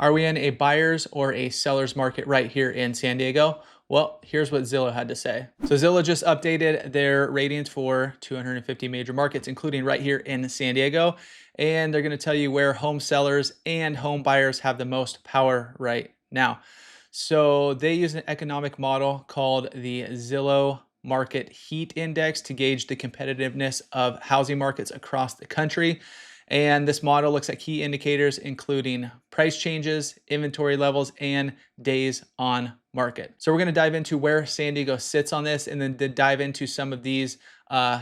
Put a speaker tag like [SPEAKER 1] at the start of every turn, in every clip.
[SPEAKER 1] Are we in a buyer's or a seller's market right here in San Diego? Well, here's what Zillow had to say. So Zillow just updated their ratings for 250 major markets, including right here in San Diego. And they're going to tell you where home sellers and home buyers have the most power right now. So they use an economic model called the Zillow Market Heat Index to gauge the competitiveness of housing markets across the country. And this model looks at key indicators, including price changes, inventory levels, and days on market. So we're going to dive into where San Diego sits on this, and then dive into some of these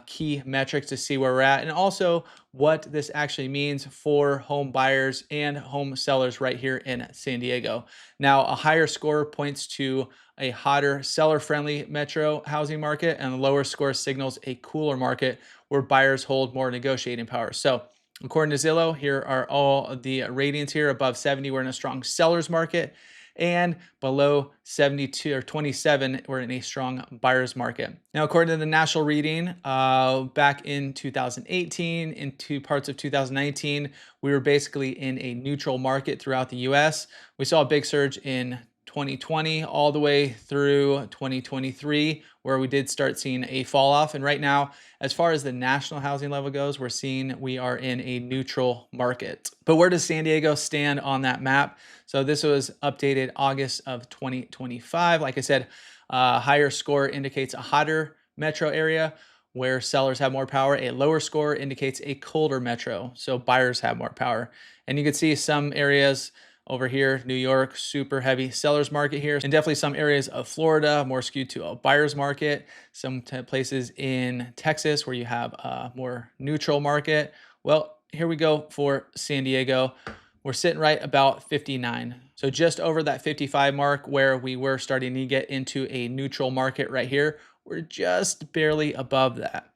[SPEAKER 1] key metrics to see where we're at, and also what this actually means for home buyers and home sellers right here in San Diego. Now, a higher score points to a hotter, seller-friendly metro housing market, and a lower score signals a cooler market where buyers hold more negotiating power. So according to Zillow, here are all of the ratings here. Above 70, we're in a strong seller's market. And below 72 or 27, we're in a strong buyer's market. Now, according to the national reading, back in 2018, into parts of 2019, we were basically in a neutral market throughout the US. We saw a big surge in 2020 all the way through 2023, where we did start seeing a fall off. And right now, as far as the national housing level goes, we're seeing we are in a neutral market. But where does San Diego stand on that map? So this was updated August of 2025. Like I said, higher score indicates a hotter metro area where sellers have more power. A lower score indicates a colder metro, so buyers have more power. And you can see some areas over here, New York, super heavy seller's market here. And definitely some areas of Florida, more skewed to a buyer's market. Some places in Texas where you have a more neutral market. Well, here we go for San Diego. We're sitting right about 59. So just over that 55 mark where we were starting to get into a neutral market right here. We're just barely above that.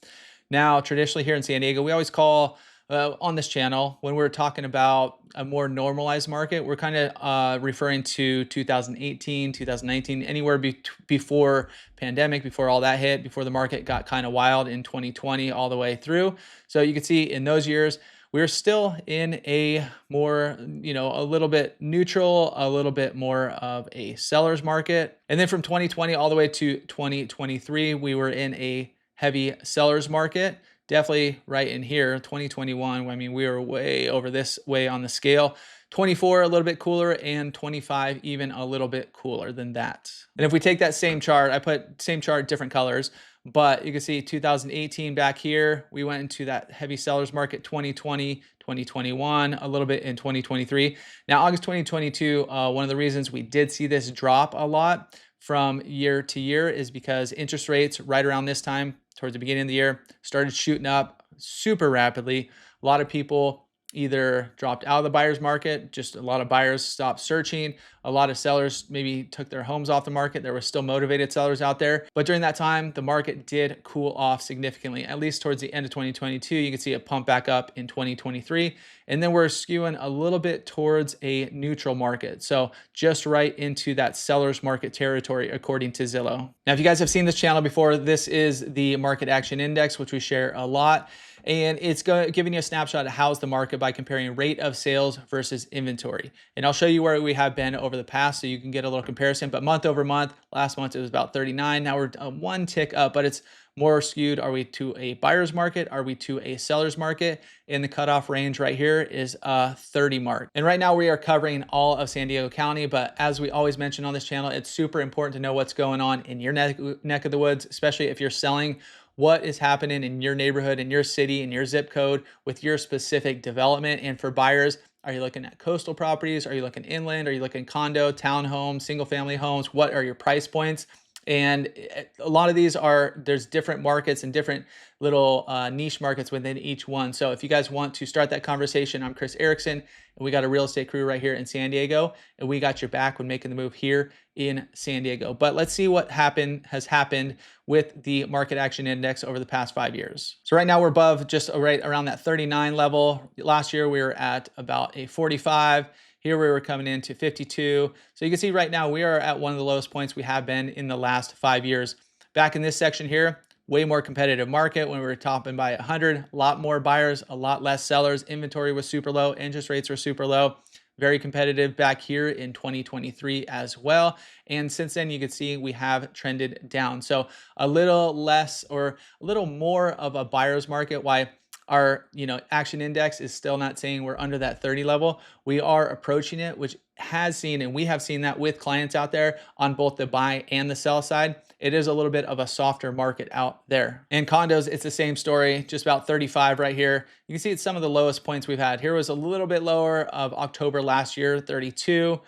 [SPEAKER 1] Now, traditionally here in San Diego, we always call on this channel, when we're talking about a more normalized market, we're kind of referring to 2018, 2019, anywhere before pandemic, before all that hit, before the market got kind of wild in 2020 all the way through. So you can see in those years, we're still in a more, a little bit neutral, a little bit more of a seller's market. And then from 2020 all the way to 2023, we were in a heavy seller's market. Definitely right in here, 2021, I mean, we were way over this way on the scale. 24, a little bit cooler, and 25, even a little bit cooler than that. And if we take that same chart, I put same chart, different colors, but you can see 2018 back here, we went into that heavy sellers market, 2020, 2021, a little bit in 2023. Now, August 2022, one of the reasons we did see this drop a lot from year to year is because interest rates right around this time, towards the beginning of the year, started shooting up super rapidly. A lot of people either dropped out of the buyer's market, just a lot of buyers stopped searching. A lot of sellers maybe took their homes off the market. There were still motivated sellers out there. But during that time, the market did cool off significantly, at least towards the end of 2022. You can see it pump back up in 2023. And then we're skewing a little bit towards a neutral market. So just right into that seller's market territory, according to Zillow. Now, if you guys have seen this channel before, this is the Market Action Index, which we share a lot. And it's giving you a snapshot of how's the market by comparing rate of sales versus inventory. And I'll show you where we have been over the past so you can get a little comparison. But month over month, last month it was about 39. Now we're one tick up, but it's more skewed. Are we to a buyer's market? Are we to a seller's market? And the cutoff range right here is a 30 mark. And right now we are covering all of San Diego County. But as we always mention on this channel, it's super important to know what's going on in your neck of the woods, especially if you're selling. What is happening in your neighborhood, in your city, in your zip code with your specific development. And for buyers, are you looking at coastal properties? Are you looking inland? Are you looking condo, townhomes, single family homes? What are your price points? And a lot of these there's different markets and different little niche markets within each one. So if you guys want to start that conversation, I'm Chris Erickson, and we got a real estate crew right here in San Diego, and we got your back when making the move here in San Diego. But let's see what has happened with the Market Action Index over the past 5 years. So right now we're above just right around that 39 level. Last year we were at about a 45. Here we were coming into 52. So you can see right now we are at one of the lowest points we have been in the last 5 years. Back in this section here, way more competitive market when we were topping by 100, a lot more buyers, a lot less sellers. Inventory was super low, interest rates were super low. very competitive back here in 2023 as well. And since then, you can see we have trended down. So a little less or a little more of a buyer's market. Why our action index is still not saying we're under that 30 level. We are approaching it, which has seen, and we have seen that with clients out there on both the buy and the sell side. It is a little bit of a softer market out there. And condos, it's the same story, just about 35 right here. You can see it's some of the lowest points we've had. Here was a little bit lower of October last year, 32,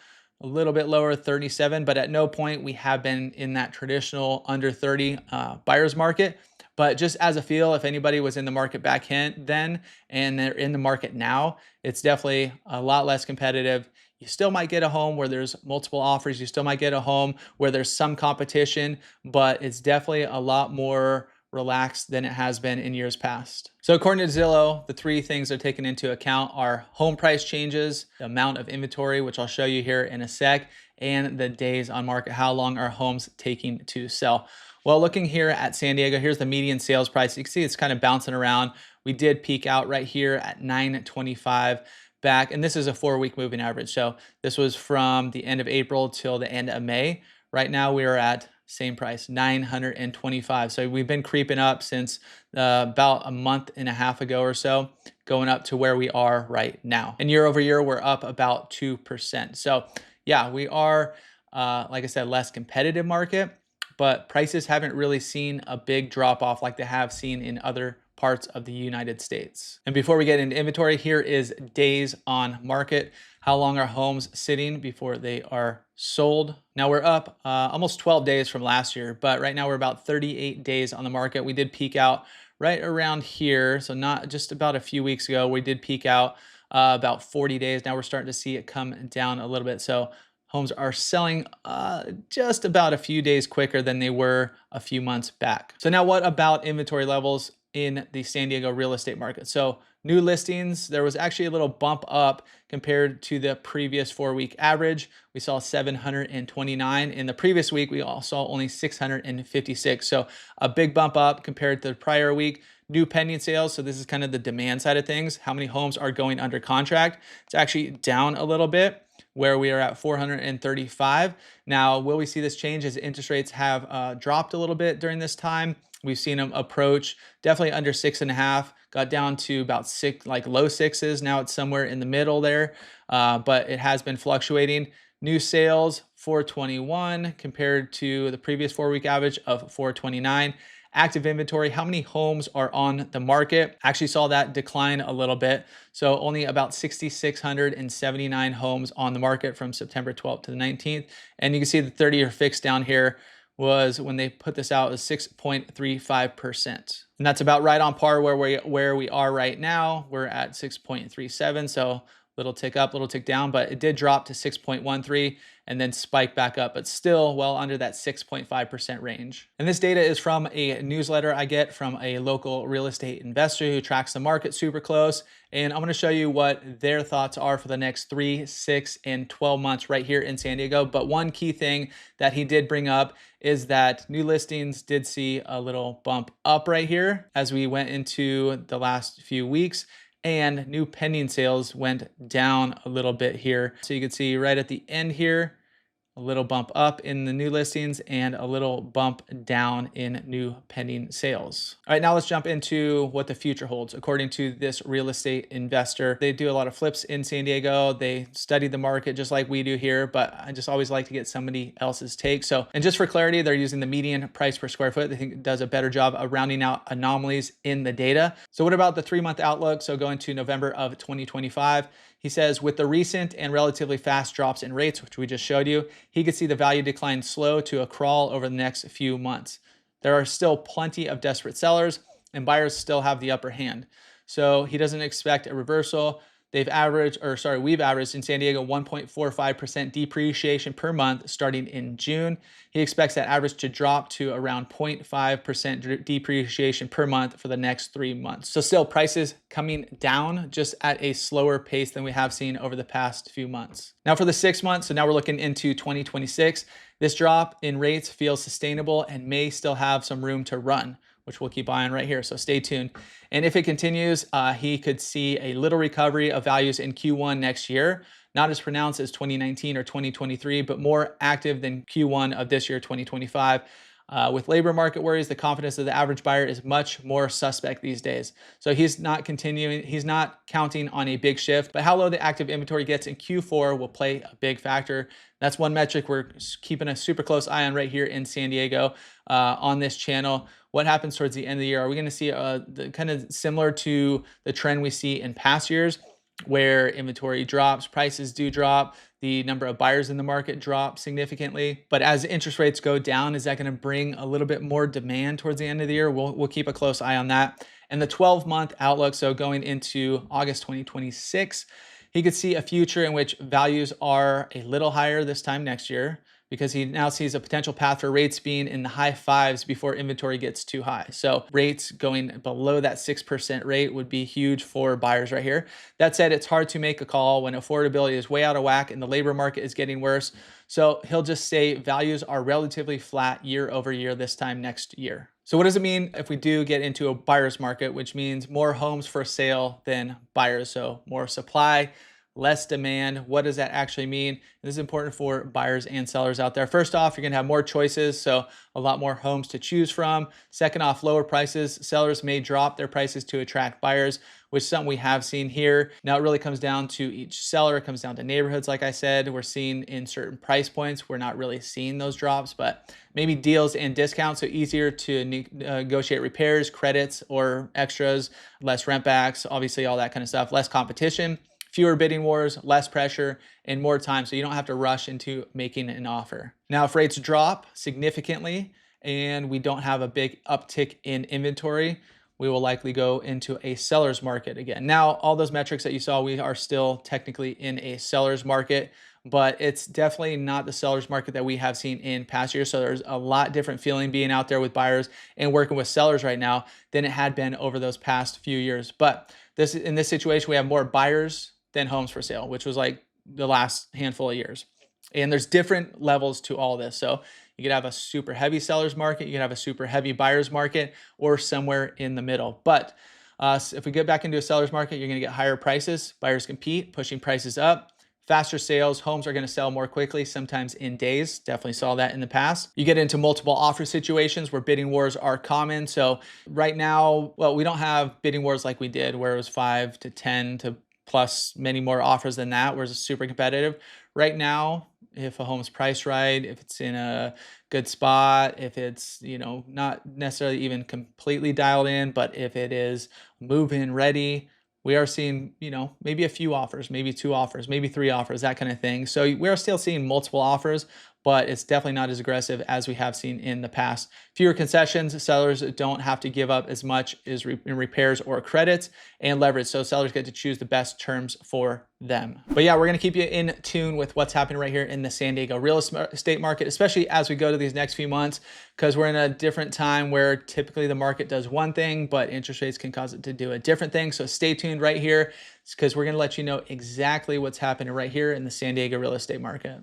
[SPEAKER 1] a little bit lower, 37, but at no point we have been in that traditional under 30 buyer's market. But just as a feel, if anybody was in the market back then and they're in the market now, it's definitely a lot less competitive. You still might get a home where there's multiple offers. You still might get a home where there's some competition, but it's definitely a lot more relaxed than it has been in years past. So according to Zillow, the three things they're taking into account are home price changes, the amount of inventory, which I'll show you here in a sec, and the days on market, how long are homes taking to sell. Well, looking here at San Diego, here's the median sales price. You can see it's kind of bouncing around. We did peak out right here at 925 back, and this is a 4-week moving average. So this was from the end of April till the end of May. Right now we are at same price, 925. So we've been creeping up since about a month and a half ago or so, going up to where we are right now. And year over year, we're up about 2%. So yeah, we are, like I said, less competitive market, but prices haven't really seen a big drop off like they have seen in other parts of the United States. And before we get into inventory, here is days on market. How long are homes sitting before they are sold? Now we're up almost 12 days from last year, but right now we're about 38 days on the market. We did peak out right around here. So not just about a few weeks ago, we did peak out about 40 days. Now we're starting to see it come down a little bit. So homes are selling just about a few days quicker than they were a few months back. So now what about inventory levels in the San Diego real estate market? So new listings, there was actually a little bump up compared to the previous 4-week average. We saw 729. In the previous week, we saw only 656. So a big bump up compared to the prior week. New pending sales, so this is kind of the demand side of things. How many homes are going under contract? It's actually down a little bit, where we are at 435. Now, will we see this change as interest rates have dropped a little bit during this time? We've seen them approach definitely under 6.5, got down to about 6, like low 6s. Now it's somewhere in the middle there, but it has been fluctuating. New sales, 421 compared to the previous 4-week average of 429. Active inventory, how many homes are on the market? Actually saw that decline a little bit. So only about 6,679 homes on the market from September 12th to the 19th. And you can see the 30-year fix down here was, when they put this out, was 6.35%. And that's about right on par where we are right now. We're at 6.37. So little tick up, little tick down, but it did drop to 6.13 and then spike back up, but still well under that 6.5% range. And this data is from a newsletter I get from a local real estate investor who tracks the market super close. And I'm gonna show you what their thoughts are for the next 3, 6, and 12 months right here in San Diego. But one key thing that he did bring up is that new listings did see a little bump up right here as we went into the last few weeks, and new pending sales went down a little bit here. So you can see right at the end here, a little bump up in the new listings and a little bump down in new pending sales. All right, now let's jump into what the future holds. According to this real estate investor, they do a lot of flips in San Diego. They study the market just like we do here, but I just always like to get somebody else's take. So, and just for clarity, they're using the median price per square foot. They think it does a better job of rounding out anomalies in the data. So what about the 3-month outlook? So going to November of 2025, he says, with the recent and relatively fast drops in rates, which we just showed you, he could see the value decline slow to a crawl over the next few months. There are still plenty of desperate sellers, and buyers still have the upper hand. So he doesn't expect a reversal. We've averaged in San Diego 1.45% depreciation per month starting in June. He expects that average to drop to around 0.5% depreciation per month for the next 3 months. So still prices coming down, just at a slower pace than we have seen over the past few months. Now for the 6 months, so now we're looking into 2026, this drop in rates feels sustainable and may still have some room to run, which we'll keep eyeing right here. So stay tuned. And if it continues, he could see a little recovery of values in Q1 next year. not as pronounced as 2019 or 2023, but more active than Q1 of this year, 2025. With labor market worries, the confidence of the average buyer is much more suspect these days. So he's not counting on a big shift, but how low the active inventory gets in Q4 will play a big factor. That's one metric we're keeping a super close eye on right here in San Diego on this channel. What happens towards the end of the year? Are we going to see kind of similar to the trend we see in past years, where inventory drops, prices do drop, the number of buyers in the market drop significantly? But as interest rates go down, is that going to bring a little bit more demand towards the end of the year? We'll keep a close eye on that. And the 12-month outlook, so going into August 2026, he could see a future in which values are a little higher this time next year, because he now sees a potential path for rates being in the high fives before inventory gets too high. So rates going below that 6% rate would be huge for buyers right here. That said, it's hard to make a call when affordability is way out of whack and the labor market is getting worse. So he'll just say values are relatively flat year over year this time next year. So what does it mean if we do get into a buyer's market, which means more homes for sale than buyers? So more supply, less demand. What does that actually mean? This is important for buyers and sellers out there. First off, you're gonna have more choices, so a lot more homes to choose from. Second off, lower prices. Sellers may drop their prices to attract buyers, which is something we have seen here. Now it really comes down to each seller. It comes down to neighborhoods. Like I said, we're seeing in certain price points, we're not really seeing those drops, but maybe deals and discounts, so easier to negotiate repairs, credits, or extras, less rent backs, obviously all that kind of stuff, less competition, fewer bidding wars, less pressure, and more time, so you don't have to rush into making an offer. Now, if rates drop significantly and we don't have a big uptick in inventory, we will likely go into a seller's market again. Now, all those metrics that you saw, we are still technically in a seller's market, but it's definitely not the seller's market that we have seen in past years. So there's a lot different feeling being out there with buyers and working with sellers right now than it had been over those past few years. But in this situation, we have more buyers than homes for sale, which was like the last handful of years. And there's different levels to all this. So you could have a super heavy seller's market, you could have a super heavy buyer's market, or somewhere in the middle. But if we get back into a seller's market, you're gonna get higher prices. Buyers compete, pushing prices up. Faster sales, homes are gonna sell more quickly, sometimes in days. Definitely saw that in the past. You get into multiple offer situations where bidding wars are common. So right now, well, we don't have bidding wars like we did where it was 5 to 10 to plus many more offers than that, where it's super competitive. Right now, if a home's priced right, if it's in a good spot, if it's, not necessarily even completely dialed in, but if it is move-in ready, we are seeing, maybe a few offers, maybe 2 offers, maybe 3 offers, that kind of thing. So we are still seeing multiple offers, but it's definitely not as aggressive as we have seen in the past. Fewer concessions, sellers don't have to give up as much as in repairs or credits, and leverage, so sellers get to choose the best terms for them. But yeah, we're gonna keep you in tune with what's happening right here in the San Diego real estate market, especially as we go to these next few months, because we're in a different time where typically the market does one thing, but interest rates can cause it to do a different thing. So stay tuned right here, because we're gonna let you know exactly what's happening right here in the San Diego real estate market.